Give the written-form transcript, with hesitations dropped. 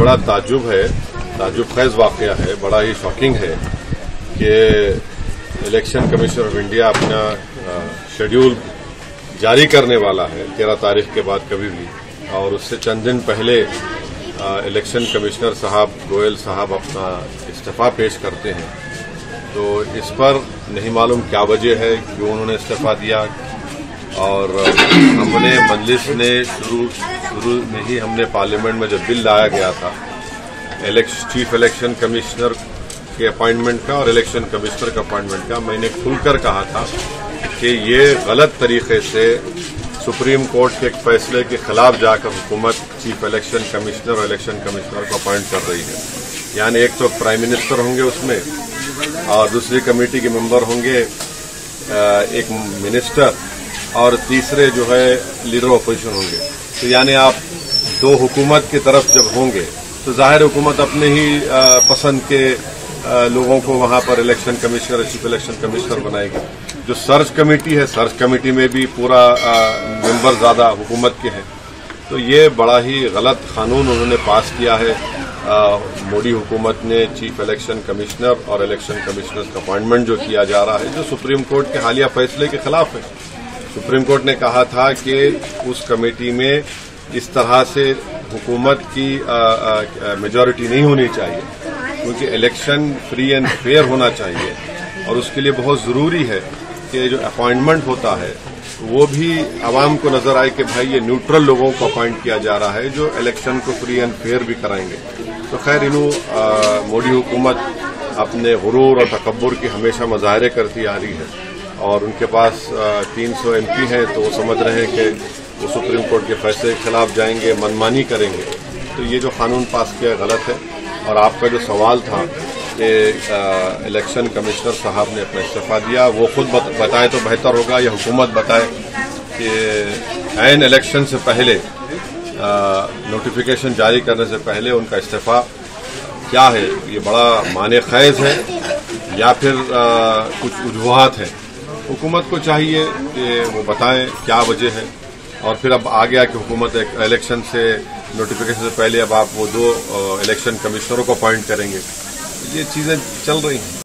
बड़ा ताज्जुब खैज वाक़या है, बड़ा ही शॉकिंग है कि इलेक्शन कमीशन ऑफ इंडिया अपना शेड्यूल जारी करने वाला है 13 तारीख के बाद कभी भी, और उससे चंद दिन पहले इलेक्शन कमिश्नर साहब गोयल साहब अपना इस्तीफा पेश करते हैं। तो इस पर नहीं मालूम क्या वजह है, क्यों उन्होंने इस्तीफा दिया। और हमने मजलिस ने शुरू में ही हमने पार्लियामेंट में जब बिल लाया गया था चीफ इलेक्शन कमिश्नर के अपॉइंटमेंट का और इलेक्शन कमिश्नर का अपॉइंटमेंट का, मैंने खुलकर कहा था कि ये गलत तरीके से सुप्रीम कोर्ट के एक फैसले के खिलाफ जाकर हुकूमत चीफ इलेक्शन कमिश्नर और इलेक्शन कमिश्नर को अपॉइंट कर रही है। यानी एक तो प्राइम मिनिस्टर होंगे उसमें, और दूसरी कमेटी के मेंबर होंगे एक मिनिस्टर, और तीसरे जो है लीडर ऑपोजिशन होंगे। तो यानी आप दो हुकूमत की तरफ जब होंगे तो जाहिर हुकूमत अपने ही पसंद के लोगों को वहां पर इलेक्शन कमिश्नर और चीफ इलेक्शन कमिश्नर बनाएगी। जो सर्च कमेटी है, सर्च कमेटी में भी पूरा मेंबर ज्यादा हुकूमत के हैं। तो ये बड़ा ही गलत कानून उन्होंने पास किया है। मोदी हुकूमत ने चीफ इलेक्शन कमिश्नर और इलेक्शन कमिश्नर का अपॉइंटमेंट जो किया जा रहा है, जो सुप्रीम कोर्ट के हालिया फैसले के खिलाफ है। सुप्रीम कोर्ट ने कहा था कि उस कमेटी में इस तरह से हुकूमत की मेजॉरिटी नहीं होनी चाहिए, क्योंकि इलेक्शन फ्री एंड फेयर होना चाहिए, और उसके लिए बहुत जरूरी है कि जो अपॉइंटमेंट होता है वो भी आवाम को नजर आए कि भाई ये न्यूट्रल लोगों को अपॉइंट किया जा रहा है जो इलेक्शन को फ्री एंड फेयर भी कराएंगे। तो खैर मोदी हुकूमत अपने गुरूर और तकब्बुर की हमेशा मुजाहरे करती आ रही है, और उनके पास 300 MP हैं, तो वो समझ रहे हैं कि वो सुप्रीम कोर्ट के फैसले के खिलाफ जाएंगे, मनमानी करेंगे। तो ये जो कानून पास किया गलत है। और आपका जो सवाल था कि इलेक्शन कमिश्नर साहब ने अपना इस्तीफा दिया, वो खुद बताएं तो बेहतर होगा, या हुकूमत बताए कि ऐन इलेक्शन से पहले नोटिफिकेशन जारी करने से पहले उनका इस्तीफा क्या है, ये बड़ा माने खैज है या फिर कुछ वजूहात है। हुकूमत को चाहिए कि वो बताएं क्या वजह है, और फिर अब आ गया कि हुकूमत एक इलेक्शन से नोटिफिकेशन से पहले अब आप वो 2 इलेक्शन कमिश्नरों को अपॉइंट करेंगे। ये चीजें चल रही हैं।